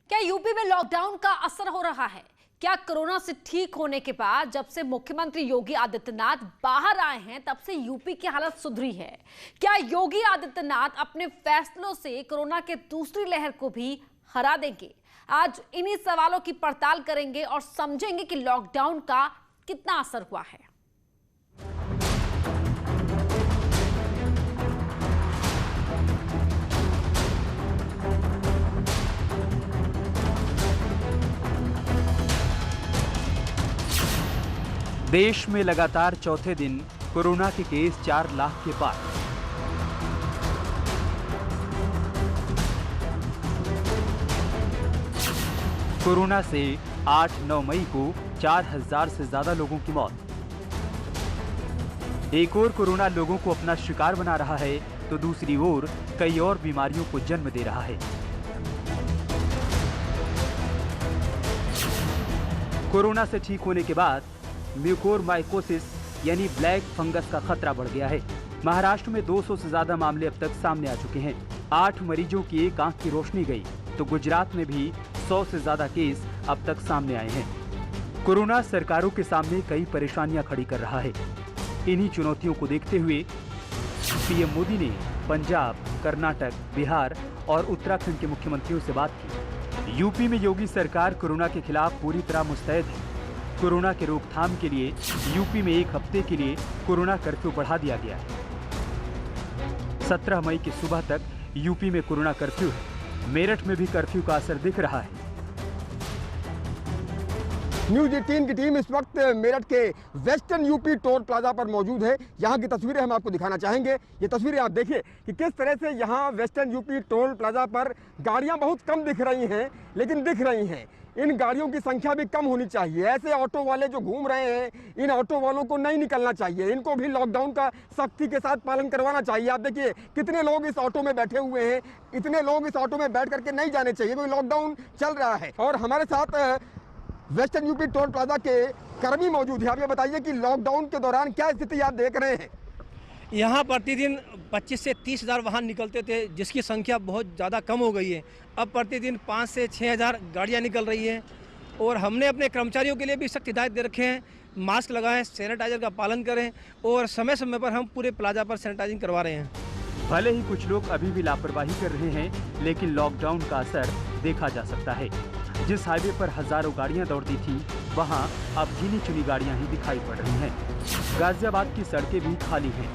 क्या यूपी में लॉकडाउन का असर हो रहा है? क्या कोरोना से ठीक होने के बाद जब से मुख्यमंत्री योगी आदित्यनाथ बाहर आए हैं तब से यूपी की हालत सुधरी है? क्या योगी आदित्यनाथ अपने फैसलों से कोरोना के दूसरी लहर को भी हरा देंगे? आज इन्हीं सवालों की पड़ताल करेंगे और समझेंगे कि लॉकडाउन का कितना असर हुआ है। देश में लगातार चौथे दिन कोरोना के केस 4 लाख के पार। कोरोना से 8-9 मई को 4000 से ज्यादा लोगों की मौत। एक ओर कोरोना लोगों को अपना शिकार बना रहा है तो दूसरी ओर कई और बीमारियों को जन्म दे रहा है। कोरोना से ठीक होने के बाद म्यूकोरमाइकोसिस यानी ब्लैक फंगस का खतरा बढ़ गया है। महाराष्ट्र में 200 से ज्यादा मामले अब तक सामने आ चुके हैं। 8 मरीजों की एक आंख की रोशनी गई तो गुजरात में भी 100 से ज्यादा केस अब तक सामने आए हैं। कोरोना सरकारों के सामने कई परेशानियां खड़ी कर रहा है। इन्हीं चुनौतियों को देखते हुए पीएम मोदी ने पंजाब, कर्नाटक, बिहार और उत्तराखंड के मुख्यमंत्रियों से बात की। यूपी में योगी सरकार कोरोना के खिलाफ पूरी तरह मुस्तैद है। कोरोना के रोकथाम के लिए यूपी में 1 हफ्ते के लिए कोरोना कर्फ्यू बढ़ा दिया गया है। 17 मई की सुबह तक यूपी में कोरोना कर्फ्यू है। मेरठ में भी कर्फ्यू का असर दिख रहा है। न्यूज 18 की टीम इस वक्त मेरठ के वेस्टर्न यूपी टोल प्लाजा पर मौजूद है। यहाँ की तस्वीरें हम आपको दिखाना चाहेंगे। ये तस्वीरें आप देखिए कि किस तरह से यहाँ वेस्टर्न यूपी टोल प्लाजा पर गाड़ियाँ बहुत कम दिख रही हैं, लेकिन दिख रही हैं। इन गाड़ियों की संख्या भी कम होनी चाहिए। ऐसे ऑटो वाले जो घूम रहे हैं, इन ऑटो वालों को नहीं निकलना चाहिए। इनको भी लॉकडाउन का सख्ती के साथ पालन करवाना चाहिए। आप देखिए कितने लोग इस ऑटो में बैठे हुए हैं। इतने लोग इस ऑटो में बैठ करके नहीं जाने चाहिए क्योंकि लॉकडाउन चल रहा है। और हमारे साथ वेस्टर्न यूपी टोल प्लाजा के कर्मी मौजूद है। आप ये बताइए कि लॉकडाउन के दौरान क्या स्थिति आप देख रहे हैं? यहाँ प्रतिदिन 25 से 30 हज़ार वाहन निकलते थे, जिसकी संख्या बहुत ज़्यादा कम हो गई है। अब प्रतिदिन 5 से 6 हज़ार गाड़ियाँ निकल रही हैं। और हमने अपने कर्मचारियों के लिए भी सख्त हिदायत दे रखे हैं, मास्क लगाएं, सैनिटाइजर का पालन करें और समय समय पर हम पूरे प्लाजा पर सैनिटाइजिंग करवा रहे हैं। भले ही कुछ लोग अभी भी लापरवाही कर रहे हैं, लेकिन लॉकडाउन का असर देखा जा सकता है। जिस हाईवे पर हजारों गाड़ियां दौड़ती थी, वहां अब गिनी चुनी गाड़ियां ही दिखाई पड़ रही हैं। गाजियाबाद की सड़कें भी खाली हैं।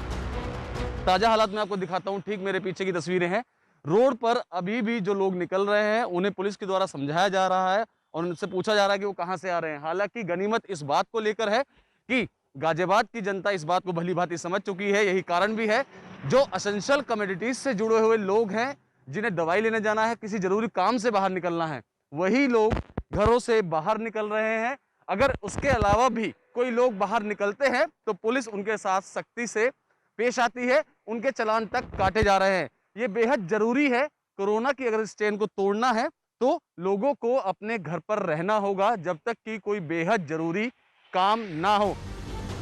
ताजा हालात मैं आपको दिखाता हूं। ठीक मेरे पीछे की तस्वीरें हैं। रोड पर अभी भी जो लोग निकल रहे हैं उन्हें पुलिस के द्वारा समझाया जा रहा है और उनसे पूछा जा रहा है कि वो कहां से आ रहे हैं। हालांकि गनीमत इस बात को लेकर है कि गाजियाबाद की जनता इस बात को भली भांति समझ चुकी है। यही कारण भी है जो एसेंशियल कमोडिटीज से जुड़े हुए लोग हैं, जिन्हें दवाई लेने जाना है, किसी जरूरी काम से बाहर निकलना है, वही लोग घरों से बाहर निकल रहे हैं। अगर उसके अलावा भी कोई लोग बाहर निकलते हैं तो पुलिस उनके साथ सख्ती से पेश आती है, उनके चालान तक काटे जा रहे हैं। ये बेहद जरूरी है। कोरोना की अगर इस चेन को तोड़ना है तो लोगों को अपने घर पर रहना होगा जब तक कि कोई बेहद जरूरी काम ना हो।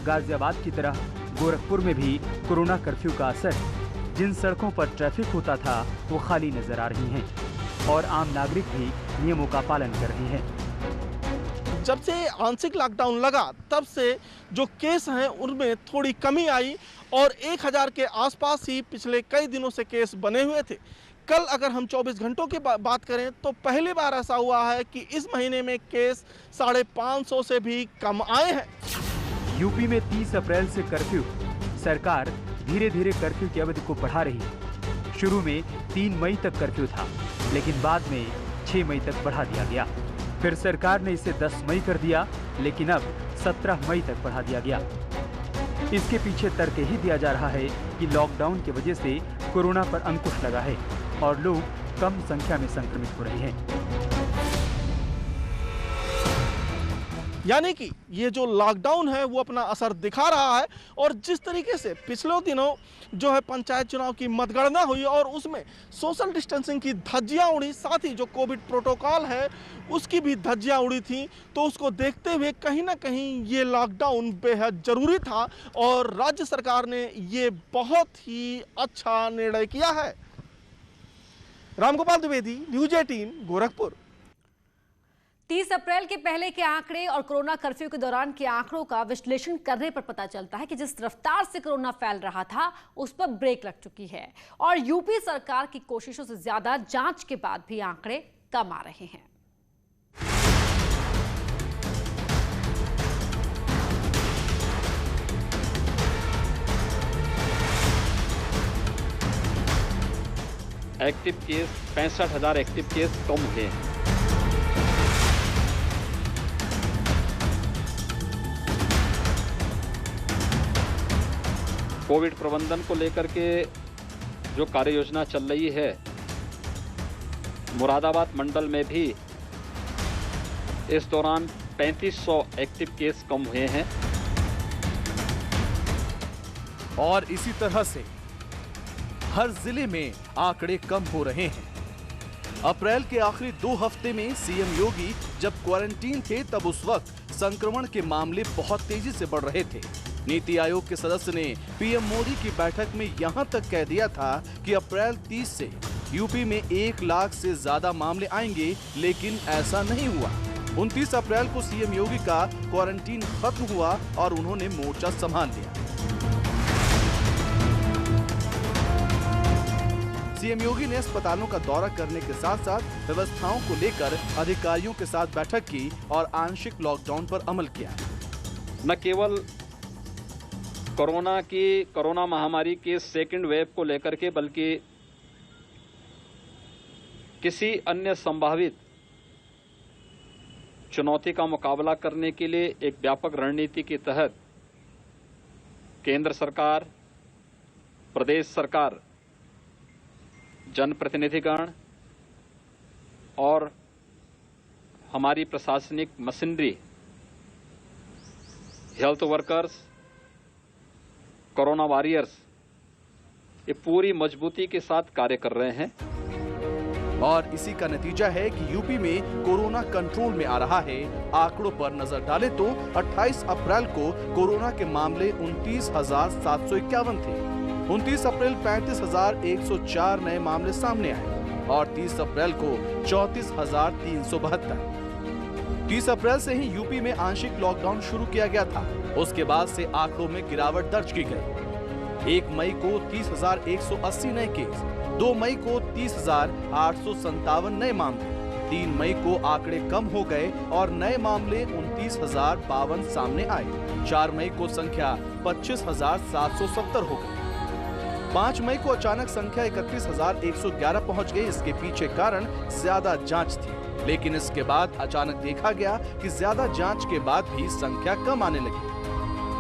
गाजियाबाद की तरह गोरखपुर में भी कोरोना कर्फ्यू का असर है। जिन सड़कों पर ट्रैफिक होता था वो खाली नजर आ रही हैं और आम नागरिक भी नियमों का पालन कर रहे हैं। जब से आंशिक लॉकडाउन लगा तब से जो केस हैं उनमें थोड़ी कमी आई और 1000 के आसपास ही पिछले कई दिनों से केस बने हुए थे। कल अगर हम 24 घंटों की बात करें तो पहली बार ऐसा हुआ है कि इस महीने में केस 550 से भी कम आए हैं। यूपी में 30 अप्रैल से कर्फ्यू। सरकार धीरे धीरे कर्फ्यू की अवधि को बढ़ा रही है। शुरू में 3 मई तक कर्फ्यू था, लेकिन बाद में 6 मई तक बढ़ा दिया गया। फिर सरकार ने इसे 10 मई कर दिया, लेकिन अब 17 मई तक बढ़ा दिया गया। इसके पीछे तर्क ही दिया जा रहा है कि लॉकडाउन की वजह से कोरोना पर अंकुश लगा है और लोग कम संख्या में संक्रमित हो रहे हैं। यानी कि ये जो लॉकडाउन है वो अपना असर दिखा रहा है। और जिस तरीके से पिछले दिनों जो है पंचायत चुनाव की मतगणना हुई और उसमें सोशल डिस्टेंसिंग की धज्जियां उड़ी, साथ ही जो कोविड प्रोटोकॉल है उसकी भी धज्जियां उड़ी थी, तो उसको देखते हुए कहीं ना कहीं ये लॉकडाउन बेहद ज़रूरी था और राज्य सरकार ने ये बहुत ही अच्छा निर्णय किया है। रामगोपाल द्विवेदी, न्यूज 18, गोरखपुर। 30 अप्रैल के पहले के आंकड़े और कोरोना कर्फ्यू के दौरान के आंकड़ों का विश्लेषण करने पर पता चलता है कि जिस रफ्तार से कोरोना फैल रहा था उस पर ब्रेक लग चुकी है और यूपी सरकार की कोशिशों से ज्यादा जांच के बाद भी आंकड़े कम आ रहे हैं। एक्टिव केस 65,000 एक्टिव केस कम हुए हैं। कोविड प्रबंधन को लेकर के जो कार्य योजना चल रही है, मुरादाबाद मंडल में भी इस दौरान 3500 एक्टिव केस कम हुए हैं। और इसी तरह से हर जिले में आंकड़े कम हो रहे हैं। अप्रैल के आखिरी 2 हफ्ते में सीएम योगी जब क्वारंटीन थे तब उस वक्त संक्रमण के मामले बहुत तेजी से बढ़ रहे थे। नीति आयोग के सदस्य ने पीएम मोदी की बैठक में यहां तक कह दिया था कि अप्रैल 30 से यूपी में 1 लाख से ज्यादा मामले आएंगे, लेकिन ऐसा नहीं हुआ। 29 अप्रैल को सीएम योगी का क्वारंटीन खत्म हुआ और उन्होंने मोर्चा संभाल लिया। सीएम योगी ने अस्पतालों का दौरा करने के साथ साथ व्यवस्थाओं को लेकर अधिकारियों के साथ बैठक की और आंशिक लॉकडाउन पर अमल किया। न केवल कोरोना महामारी के सेकंड वेव को लेकर के, बल्कि किसी अन्य संभावित चुनौती का मुकाबला करने के लिए एक व्यापक रणनीति के तहत केंद्र सरकार, प्रदेश सरकार, जनप्रतिनिधिगण और हमारी प्रशासनिक machinery, health workers, corona warriors, ये पूरी मजबूती के साथ कार्य कर रहे हैं। और इसी का नतीजा है कि यूपी में कोरोना कंट्रोल में आ रहा है। आंकड़ों पर नजर डालें तो 28 अप्रैल को कोरोना के मामले 29,751 थे। 29 अप्रैल 35,104 नए मामले सामने आए और 30 अप्रैल को 34,372। 30 अप्रैल से ही यूपी में आंशिक लॉकडाउन शुरू किया गया था। उसके बाद से आंकड़ों में गिरावट दर्ज की गई। 1 मई को 30,180 नए केस, 2 मई को 30,857 नए मामले, 3 मई को आंकड़े कम हो गए और नए मामले 29,052 सामने आए। 4 मई को संख्या 25,770 हो गई। 5 मई को अचानक संख्या 31,111 पहुंच गई। इसके पीछे कारण ज्यादा जांच थी, लेकिन इसके बाद अचानक देखा गया कि ज्यादा जांच के बाद भी संख्या कम आने लगी।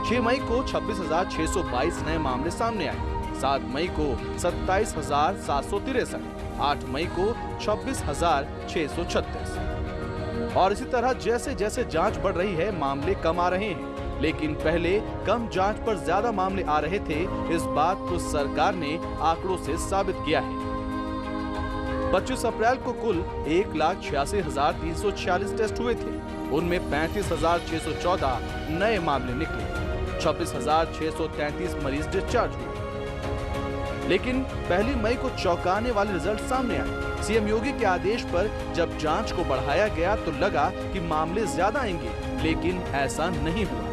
6 मई को 26,622 नए मामले सामने आए। 7 मई को 27,763, 8 मई को 26,636। और इसी तरह जैसे जैसे जांच बढ़ रही है मामले कम आ रहे हैं, लेकिन पहले कम जांच पर ज्यादा मामले आ रहे थे। इस बात को सरकार ने आंकड़ों से साबित किया है। 25 अप्रैल को कुल 1,86,346 टेस्ट हुए थे। उनमें 35,614 नए मामले निकले। 26,633 मरीज डिस्चार्ज हुए। लेकिन 1 मई को चौंकाने वाले रिजल्ट सामने आए। सीएम योगी के आदेश पर जब जांच को बढ़ाया गया तो लगा कि मामले ज्यादा आएंगे, लेकिन ऐसा नहीं हुआ।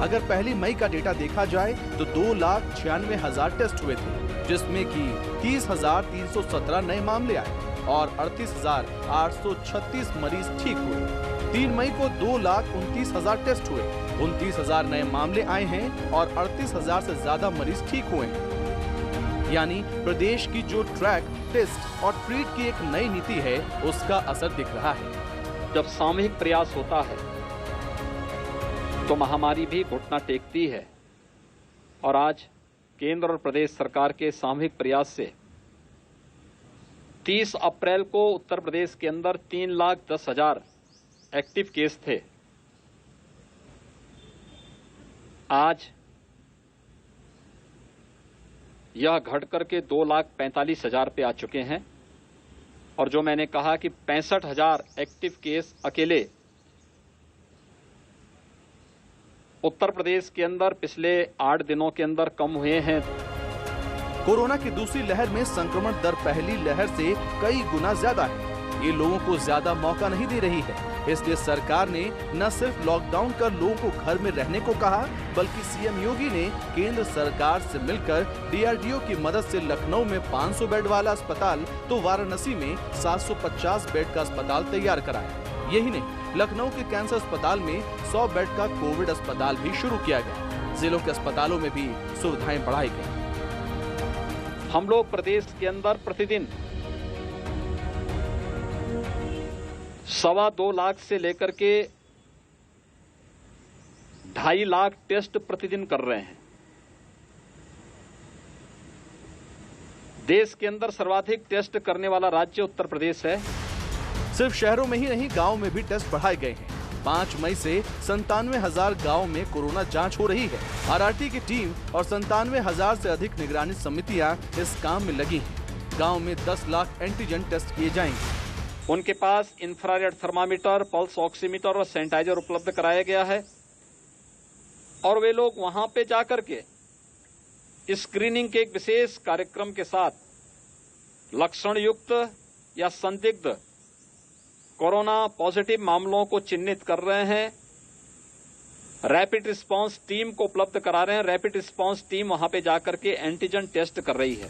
अगर 1 मई का डेटा देखा जाए तो 2,96,000 टेस्ट हुए थे, जिसमें कि 30,317 नए मामले आए और 38,836 मरीज ठीक हुए। 3 मई को 2,29,000 टेस्ट हुए, 29,000 नए मामले आए हैं और 38,000 से ज्यादा मरीज ठीक हुए हैं। यानी प्रदेश की जो ट्रैक, टेस्ट और ट्रीट की एक नई नीति है, उसका असर दिख रहा है। जब सामूहिक प्रयास होता है तो महामारी भी घुटना टेकती है और आज केंद्र और प्रदेश सरकार के सामूहिक प्रयास से 30 अप्रैल को उत्तर प्रदेश के अंदर 3,10,000 एक्टिव केस थे। आज यह घटकर के 2,45,000 पे आ चुके हैं और जो मैंने कहा कि 65,000 एक्टिव केस अकेले उत्तर प्रदेश के अंदर पिछले 8 दिनों के अंदर कम हुए हैं। कोरोना की दूसरी लहर में संक्रमण दर पहली लहर से कई गुना ज्यादा है। ये लोगों को ज्यादा मौका नहीं दे रही है, इसलिए सरकार ने न सिर्फ लॉकडाउन कर लोगों को घर में रहने को कहा, बल्कि सीएम योगी ने केंद्र सरकार से मिलकर डीआरडीओ की मदद से लखनऊ में 500 बेड वाला अस्पताल तो वाराणसी में 750 बेड का अस्पताल तैयार कराया। यही नहीं, लखनऊ के कैंसर अस्पताल में 100 बेड का कोविड अस्पताल भी शुरू किया गया। जिलों के अस्पतालों में भी सुविधाएं बढ़ाई गई। हम लोग प्रदेश के अंदर प्रतिदिन 2.25 लाख से लेकर के 2.5 लाख टेस्ट प्रतिदिन कर रहे हैं। देश के अंदर सर्वाधिक टेस्ट करने वाला राज्य उत्तर प्रदेश है। सिर्फ शहरों में ही नहीं, गांव में भी टेस्ट बढ़ाए गए हैं। 5 मई से 97,000 गाँव में कोरोना जांच हो रही है। आरआरटी की टीम और 97,000 से अधिक निगरानी समितियां इस काम में लगी हैं। गांव में 10 लाख एंटीजन टेस्ट किए जाएंगे। उनके पास इंफ्रारेड थर्मामीटर, पल्स ऑक्सीमीटर और सैनिटाइजर उपलब्ध कराया गया है और वे लोग वहां पे जाकर के स्क्रीनिंग के एक विशेष कार्यक्रम के साथ लक्षण युक्त या संदिग्ध कोरोना पॉजिटिव मामलों को चिन्हित कर रहे हैं। रैपिड रिस्पांस टीम को उपलब्ध करा रहे हैं। रैपिड रिस्पांस टीम वहां पे जाकर के एंटीजन टेस्ट कर रही है।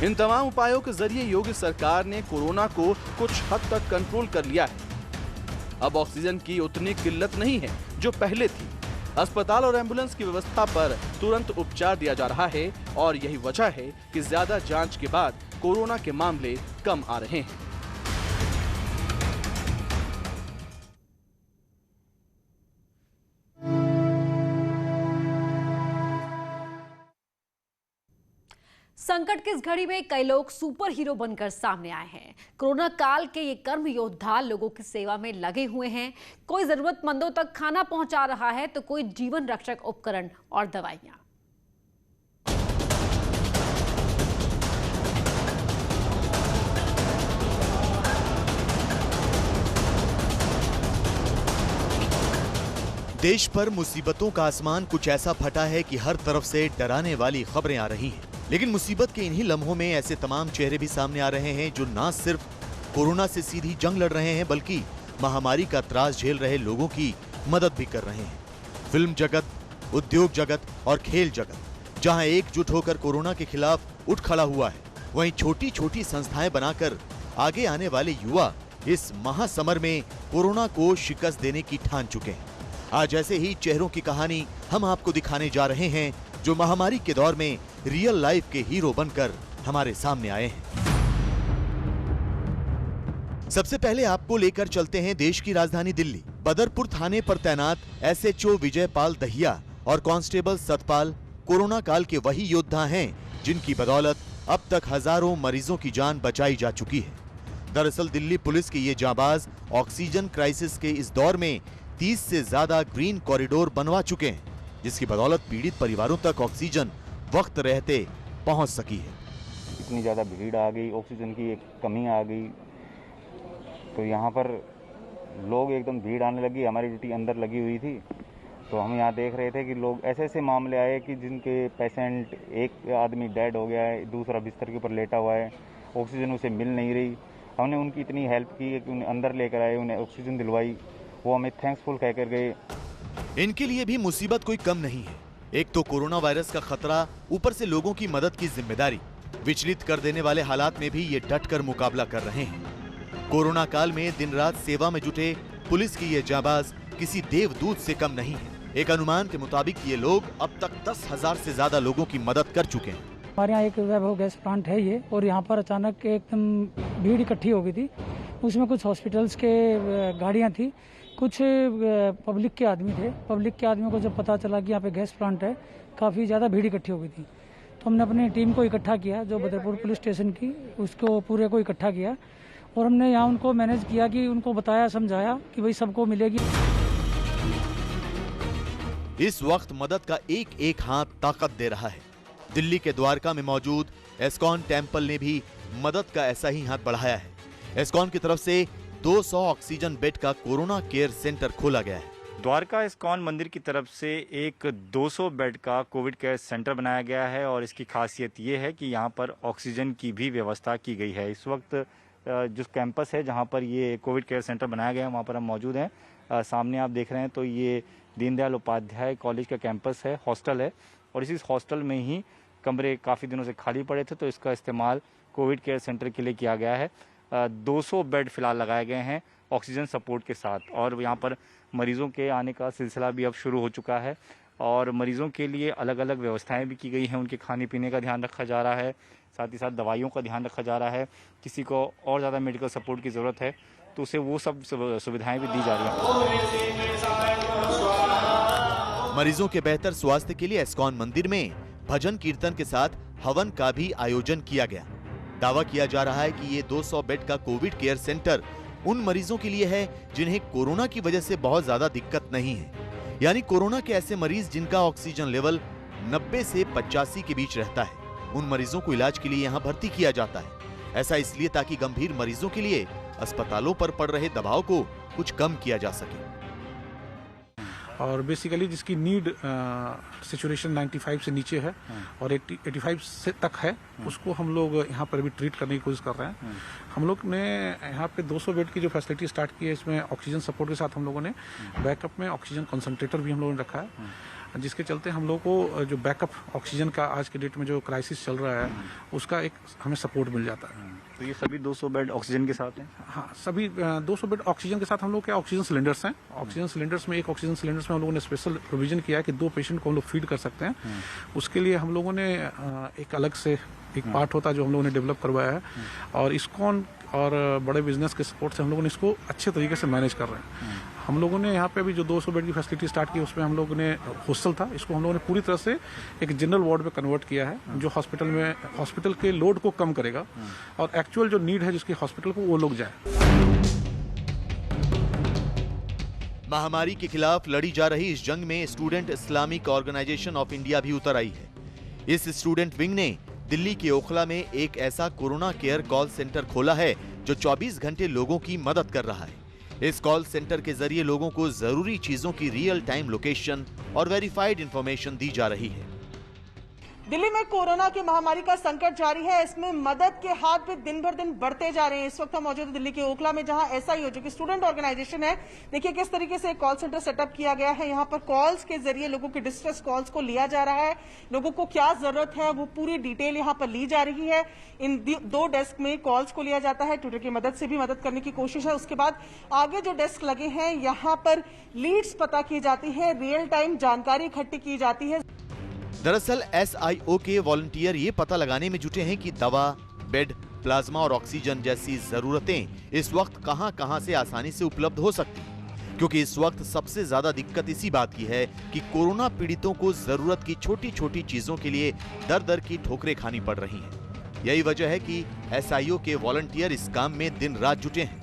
इन तमाम उपायों के जरिए योगी सरकार ने कोरोना को कुछ हद तक कंट्रोल कर लिया है। अब ऑक्सीजन की उतनी किल्लत नहीं है जो पहले थी। अस्पताल और एम्बुलेंस की व्यवस्था पर तुरंत उपचार दिया जा रहा है और यही वजह है कि ज्यादा जांच के बाद कोरोना के मामले कम आ रहे हैं। संकट की इस घड़ी में कई लोग सुपर हीरो बनकर सामने आए हैं। कोरोना काल के ये कर्म योद्धा लोगों की सेवा में लगे हुए हैं। कोई जरूरतमंदों तक खाना पहुंचा रहा है तो कोई जीवन रक्षक उपकरण और दवाइयां। देश पर मुसीबतों का आसमान कुछ ऐसा फटा है कि हर तरफ से डराने वाली खबरें आ रही हैं। लेकिन मुसीबत के इन्हीं लम्हों में ऐसे तमाम चेहरे भी सामने आ रहे हैं जो न सिर्फ कोरोना से सीधी जंग लड़ रहे हैं, बल्कि महामारी का त्रास झेल रहे लोगों की मदद भी कर रहे हैं। फिल्म जगत, उद्योग जगत और खेल जगत जहां एकजुट होकर कोरोना के खिलाफ उठ खड़ा हुआ है, वहीं छोटी छोटी संस्थाएं बनाकर आगे आने वाले युवा इस महासमर में कोरोना को शिकस्त देने की ठान चुके हैं। आज ऐसे ही चेहरों की कहानी हम आपको दिखाने जा रहे हैं जो महामारी के दौर में रियल लाइफ के हीरो बनकर हमारे सामने आए हैं। सबसे पहले आपको लेकर चलते हैं देश की राजधानी दिल्ली। बदरपुर थाने पर तैनात एसएचओ विजयपाल दहिया और कांस्टेबल सतपाल कोरोना काल के वही योद्धा हैं जिनकी बदौलत अब तक हजारों मरीजों की जान बचाई जा चुकी है। दरअसल दिल्ली पुलिस के ये जाबाज ऑक्सीजन क्राइसिस के इस दौर में 30 से ज्यादा ग्रीन कॉरिडोर बनवा चुके हैं, जिसकी बदौलत पीड़ित परिवारों तक ऑक्सीजन वक्त रहते पहुंच सकी है। इतनी ज़्यादा भीड़ आ गई, ऑक्सीजन की एक कमी आ गई, तो यहाँ पर लोग एकदम भीड़ आने लगी। हमारी ड्यूटी अंदर लगी हुई थी, तो हम यहाँ देख रहे थे कि लोग ऐसे ऐसे मामले आए कि जिनके पेशेंट, एक आदमी डेड हो गया है, दूसरा बिस्तर के ऊपर लेटा हुआ है, ऑक्सीजन उसे मिल नहीं रही। हमने उनकी इतनी हेल्प की कि उन्हें अंदर लेकर आए, उन्हें ऑक्सीजन दिलवाई, वो हमें थैंक्सफुल कहकर गए। इनके लिए भी मुसीबत कोई कम नहीं है। एक तो कोरोना वायरस का खतरा, ऊपर से लोगों की मदद की जिम्मेदारी। विचलित कर देने वाले हालात में भी ये डटकर मुकाबला कर रहे हैं। कोरोना काल में दिन रात सेवा में जुटे पुलिस की ये जाबाज किसी देवदूत से कम नहीं है। एक अनुमान के मुताबिक ये लोग अब तक 10,000 से ज्यादा लोगों की मदद कर चुके हैं। हमारे यहाँ एक वैभव गैस प्लांट है ये, और यहाँ पर अचानक एकदम भीड़ इकट्ठी हो गई थी। उसमें कुछ हॉस्पिटल्स के गाड़ियाँ थी, कुछ पब्लिक के आदमी थे। पब्लिक के आदमियों को जब पता चला कि यहाँ पे गैस प्लांट है, काफ़ी ज़्यादा भीड़ इकट्ठी हो गई थी, तो हमने अपनी टीम को इकट्ठा किया, जो बदरपुर पुलिस स्टेशन की, उसको पूरे को इकट्ठा किया और हमने यहाँ उनको मैनेज किया कि उनको बताया, समझाया कि भाई सबको मिलेगी। इस वक्त मदद का एक एक हाथ ताकत दे रहा है। दिल्ली के द्वारका में मौजूद एस्कॉन टेम्पल ने भी मदद का ऐसा ही हाथ बढ़ाया है। एस्कॉन की तरफ से 200 ऑक्सीजन बेड का कोरोना केयर सेंटर खोला गया है। द्वारका इस्कॉन मंदिर की तरफ से एक 200 बेड का कोविड केयर सेंटर बनाया गया है और इसकी खासियत ये है कि यहाँ पर ऑक्सीजन की भी व्यवस्था की गई है। इस वक्त जो कैंपस है जहाँ पर ये कोविड केयर सेंटर बनाया गया है वहाँ पर हम मौजूद हैं। सामने आप देख रहे हैं तो ये दीनदयाल उपाध्याय कॉलेज का कैंपस है, हॉस्टल है और इसी हॉस्टल में ही कमरे काफ़ी दिनों से खाली पड़े थे तो इसका इस्तेमाल कोविड केयर सेंटर के लिए किया गया है। 200 बेड फिलहाल लगाए गए हैं ऑक्सीजन सपोर्ट के साथ और यहाँ पर मरीज़ों के आने का सिलसिला भी अब शुरू हो चुका है और मरीज़ों के लिए अलग अलग व्यवस्थाएं भी की गई हैं। उनके खाने पीने का ध्यान रखा जा रहा है, साथ ही साथ दवाइयों का ध्यान रखा जा रहा है। किसी को और ज़्यादा मेडिकल सपोर्ट की ज़रूरत है तो उसे वो सब सुविधाएं भी दी जा रही हैं। मरीजों के बेहतर स्वास्थ्य के लिए इस्कॉन मंदिर में भजन कीर्तन के साथ हवन का भी आयोजन किया गया। दावा किया जा रहा है कि ये 200 बेड का कोविड केयर सेंटर उन मरीजों के लिए है जिन्हें कोरोना की वजह से बहुत ज्यादा दिक्कत नहीं है, यानी कोरोना के ऐसे मरीज जिनका ऑक्सीजन लेवल 90 से 85 के बीच रहता है। उन मरीजों को इलाज के लिए यहाँ भर्ती किया जाता है। ऐसा इसलिए ताकि गंभीर मरीजों के लिए अस्पतालों पर पड़ रहे दबाव को कुछ कम किया जा सके। और बेसिकली जिसकी नीड सिचुएशन 95 से नीचे है और 85 से तक है उसको हम लोग यहाँ पर भी ट्रीट करने की कोशिश कर रहे हैं। हम लोग ने यहाँ पे 200 बेड की जो फैसिलिटी स्टार्ट की है इसमें ऑक्सीजन सपोर्ट के साथ हम लोगों ने बैकअप में ऑक्सीजन कंसंट्रेटर भी हम लोगों ने रखा है, जिसके चलते हम लोग को जो बैकअप ऑक्सीजन का आज के डेट में जो क्राइसिस चल रहा है उसका एक हमें सपोर्ट मिल जाता है। तो ये सभी 200 बेड ऑक्सीजन के साथ हैं? हाँ, सभी 200 बेड ऑक्सीजन के साथ हम लोग के ऑक्सीजन सिलेंडर्स हैं। ऑक्सीजन सिलेंडर्स में एक ऑक्सीजन सिलेंडर्स में हम लोगों ने स्पेशल प्रोविजन किया है कि 2 पेशेंट को हम लोग फीड कर सकते हैं। उसके लिए हम लोगों ने एक अलग से एक पार्ट होता है जो हम लोगों ने डेवलप करवाया है और इस्कॉन और बड़े बिजनेस के सपोर्ट से हम लोगों ने इसको अच्छे तरीके से मैनेज कर रहे हैं। हम लोगों ने यहाँ पे अभी जो 200 बेड की फैसिलिटी स्टार्ट की उसमें हम लोगों ने हॉस्टल था, इसको हम लोगों ने पूरी तरह से एक जनरल वार्ड में कन्वर्ट किया है जो हॉस्पिटल के लोड को कम करेगा और एक्चुअल जो नीड है जिसकी हॉस्पिटल को वो लोग जाए। महामारी के खिलाफ लड़ी जा रही इस जंग में student Islamic organisation of India भी उतर आई है। इस स्टूडेंट विंग ने दिल्ली के ओखला में एक ऐसा कोरोना केयर कॉल सेंटर खोला है जो 24 घंटे लोगों की मदद कर रहा है। इस कॉल सेंटर के जरिए लोगों को जरूरी चीजों की रियल टाइम लोकेशन और वेरीफाइड इंफॉर्मेशन दी जा रही है। दिल्ली में कोरोना की महामारी का संकट जारी है, इसमें मदद के हाथ भी दिन भर दिन बढ़ते जा रहे हैं। इस वक्त हम मौजूद दिल्ली के ओखला में जहां एसआईओ जो कि स्टूडेंट ऑर्गेनाइजेशन है, देखिए किस तरीके से कॉल सेंटर सेटअप किया गया है। यहाँ पर कॉल्स के जरिए लोगों के डिस्ट्रेस कॉल्स को लिया जा रहा है, लोगों को क्या जरूरत है वो पूरी डिटेल यहाँ पर ली जा रही है। इन 2 डेस्क में कॉल्स को लिया जाता है, ट्विटर की मदद से भी मदद करने की कोशिश है। उसके बाद आगे जो डेस्क लगे हैं यहाँ पर लीड्स पता की जाती है, रियल टाइम जानकारी इकट्ठी की जाती है। दरअसल एसआईओ के वॉलंटियर ये पता लगाने में जुटे हैं कि दवा, बेड, प्लाज्मा और ऑक्सीजन जैसी जरूरतें इस वक्त कहां-कहां से आसानी से उपलब्ध हो सकती हैं, क्योंकि इस वक्त सबसे ज्यादा दिक्कत इसी बात की है कि कोरोना पीड़ितों को जरूरत की छोटी-छोटी चीजों के लिए दर-दर की ठोकरें खानी पड़ रही हैं। यही वजह है कि एसआईओ के वॉलंटियर इस काम में दिन रात जुटे हैं।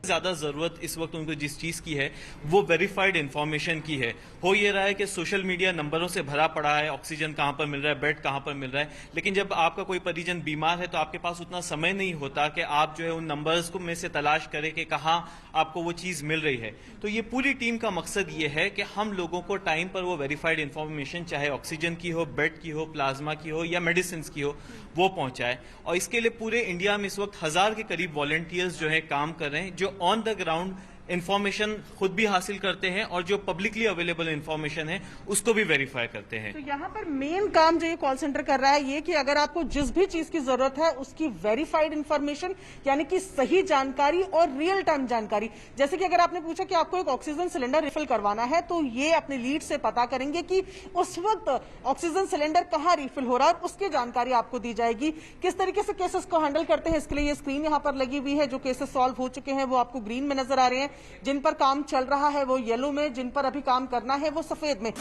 ज्यादा जरूरत इस वक्त उनको जिस चीज की है वो वेरीफाइड इंफॉर्मेशन की है। हो ये रहा है कि सोशल मीडिया नंबरों से भरा पड़ा है, ऑक्सीजन कहां पर मिल रहा है, बेड कहां पर मिल रहा है, लेकिन जब आपका कोई परिजन बीमार है तो आपके पास उतना समय नहीं होता कि आप जो है उन नंबर्स को में से तलाश करें कि कहां आपको वो चीज मिल रही है। तो ये पूरी टीम का मकसद ये है कि हम लोगों को टाइम पर वो वेरीफाइड इंफॉर्मेशन चाहे ऑक्सीजन की हो, बेड की हो, प्लाज्मा की हो या मेडिसिन की हो वो पहुंचाए। और इसके लिए पूरे इंडिया में इस वक्त 1000 के करीब वॉलंटियर्स जो है काम कर रहे हैं, जो ऑन द ग्राउंड इंफॉर्मेशन खुद भी हासिल करते हैं और जो पब्लिकली अवेलेबल इंफॉर्मेशन है उसको भी वेरीफाई करते हैं। तो यहाँ पर मेन काम जो ये कॉल सेंटर कर रहा है ये कि अगर आपको जिस भी चीज की जरूरत है उसकी वेरीफाइड इंफॉर्मेशन यानी कि सही जानकारी और रियल टाइम जानकारी। जैसे कि अगर आपने पूछा कि आपको एक ऑक्सीजन सिलेंडर रिफिल करवाना है तो ये अपने लीड से पता करेंगे कि उस वक्त ऑक्सीजन सिलेंडर कहाँ रिफिल हो रहा है, उसकी जानकारी आपको दी जाएगी। किस तरीके से केसेस को हैंडल करते हैं इसके लिए ये स्क्रीन यहाँ पर लगी हुई है। जो केसेस सॉल्व हो चुके हैं वो आपको ग्रीन में नजर आ रहे हैं, जिन पर काम चल रहा है वो येलो में, जिन पर अभी काम करना है वो सफेद में।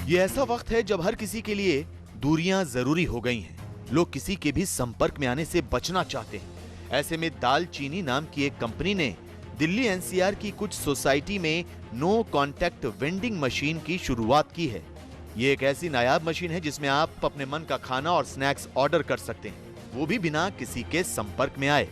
ये ऐसा वक्त है जब हर किसी के लिए दूरियां जरूरी हो गई हैं। लोग किसी के भी संपर्क में आने से बचना चाहते हैं। ऐसे में दालचीनी नाम की एक कंपनी ने दिल्ली एनसीआर की कुछ सोसाइटी में नो कॉन्टैक्ट वेंडिंग मशीन की शुरुआत की है। ये एक ऐसी नायाब मशीन है जिसमें आप अपने मन का खाना और स्नैक्स ऑर्डर कर सकते हैं, वो भी बिना किसी के संपर्क में आए।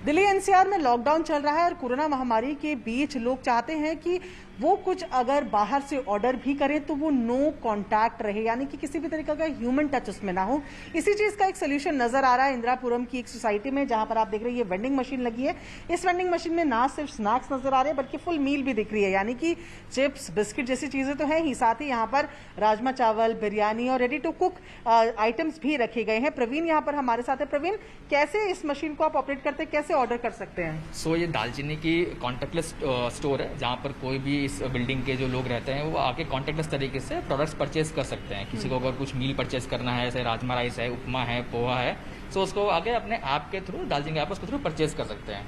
दिल्ली एनसीआर में लॉकडाउन चल रहा है और कोरोना महामारी के बीच लोग चाहते हैं कि वो कुछ अगर बाहर से ऑर्डर भी करें तो वो नो कांटेक्ट रहे, यानी कि किसी भी तरीके का ह्यूमन टच उसमें ना हो। इसी चीज का एक सोल्यूशन नजर आ रहा है इंदिरापुरम की एक सोसाइटी में, जहां पर आप देख रहे हैं ये वेंडिंग मशीन लगी है। इस वेंडिंग मशीन में ना सिर्फ स्नैक्स नजर आ रहे हैं बल्कि फुल मील भी दिख रही है, यानी कि चिप्स बिस्किट जैसी चीजें तो है ही, साथ ही यहाँ पर राजमा चावल, बिरयानी और रेडी टू कुक आइटम्स भी रखे गए हैं। प्रवीण यहाँ पर हमारे साथ है। प्रवीण, कैसे इस मशीन को आप ऑपरेट करते हैं, कैसे ऑर्डर कर सकते हैं? सो ये दालचीनी की कॉन्टेक्टलेस स्टोर है, जहाँ पर कोई भी इस बिल्डिंग के जो लोग रहते हैं वो आके कॉन्टेक्टलेस तरीके से प्रोडक्ट्स परचेज कर सकते हैं। किसी को अगर कुछ मील परचेज करना है, जैसे राजमा राइस है, उपमा है, पोहा है, तो उसको आगे अपने ऐप के थ्रू, दालचीनी ऐप उसके थ्रू परचेज कर सकते हैं।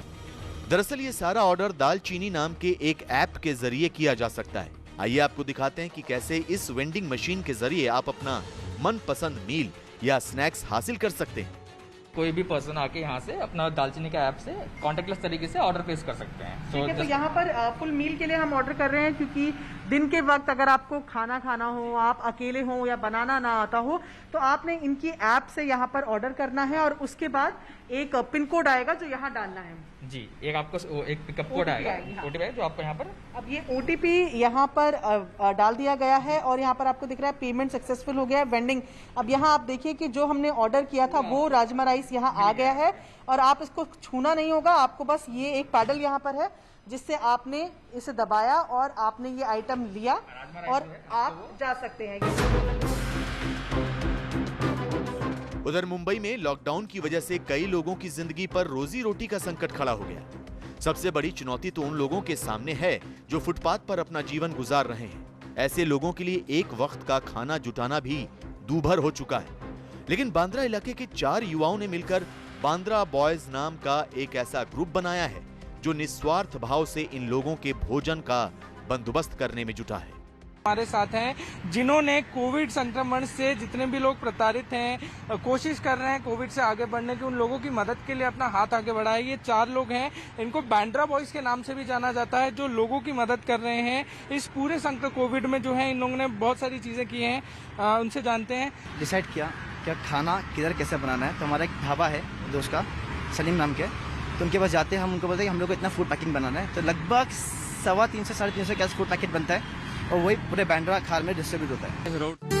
दरअसल ये सारा ऑर्डर दालचीनी नाम के एक ऐप के जरिए किया जा सकता है। आइए आपको दिखाते हैं कि कैसे इस वेंडिंग मशीन के जरिए आप अपना मनपसंद मील या स्नैक्स हासिल कर सकते हैं। कोई भी पर्सन आके यहाँ से अपना दालचीनी का ऐप से कॉन्टेक्टलेस तरीके से ऑर्डर प्लेस कर सकते हैं। ठीक है, तो यहाँ पर फुल मील के लिए हम ऑर्डर कर रहे हैं, क्योंकि दिन के वक्त अगर आपको खाना खाना हो, आप अकेले हो या बनाना ना आता हो, तो आपने इनकी ऐप से यहाँ पर ऑर्डर करना है और उसके बाद एक पिन कोड आएगा जो यहाँ डालना है। जी, एक आपको एक पिकअप कोड आएगा, ओटीपी जो आपको यहाँ पर, अब ये ओटीपी यहाँ पर डाल दिया गया है और यहाँ पर आपको दिख रहा है पेमेंट सक्सेसफुल हो गया है। वेंडिंग, अब यहाँ आप देखिए कि जो हमने ऑर्डर किया था वो राजमा राइस यहाँ आ गया है और आप इसको छूना नहीं होगा, आपको बस ये एक पैडल यहाँ पर है जिससे आपने इसे दबाया और आपने ये आइटम लिया और आप जा सकते हैं। उधर मुंबई में लॉकडाउन की वजह से कई लोगों की जिंदगी पर रोजी रोटी का संकट खड़ा हो गया। सबसे बड़ी चुनौती तो उन लोगों के सामने है जो फुटपाथ पर अपना जीवन गुजार रहे हैं। ऐसे लोगों के लिए एक वक्त का खाना जुटाना भी दूभर हो चुका है। लेकिन बांद्रा इलाके के 4 युवाओं ने मिलकर बांद्रा बॉयज नाम का एक ऐसा ग्रुप बनाया है जो निस्वार्थ भाव से इन लोगों के भोजन का बंदोबस्त करने में जुटा है। हमारे साथ हैं जिन्होंने कोविड संक्रमण से जितने भी लोग प्रताड़ित हैं, कोशिश कर रहे हैं कोविड से आगे बढ़ने की, उन लोगों की मदद के लिए अपना हाथ आगे बढ़ाया। ये 4 लोग हैं, इनको बांद्रा बॉयज के नाम से भी जाना जाता है, जो लोगों की मदद कर रहे हैं इस पूरे संकट कोविड में। जो है इन लोगों ने बहुत सारी चीजें की हैं, उनसे जानते हैं। डिसाइड किया क्या खाना किधर कैसे बनाना है, तो हमारा एक ढाबा है दोस्त का, सलीम नाम के, तो उनके पास जाते हैं, हम उनको बोलते हैं कि हम लोग को इतना फूड पैकिंग बनाना है, तो लगभग 350 से 350 गैस फूड पैकेट बनता है और वही पूरे बांद्रा खाल में डिस्ट्रीब्यूट होता है।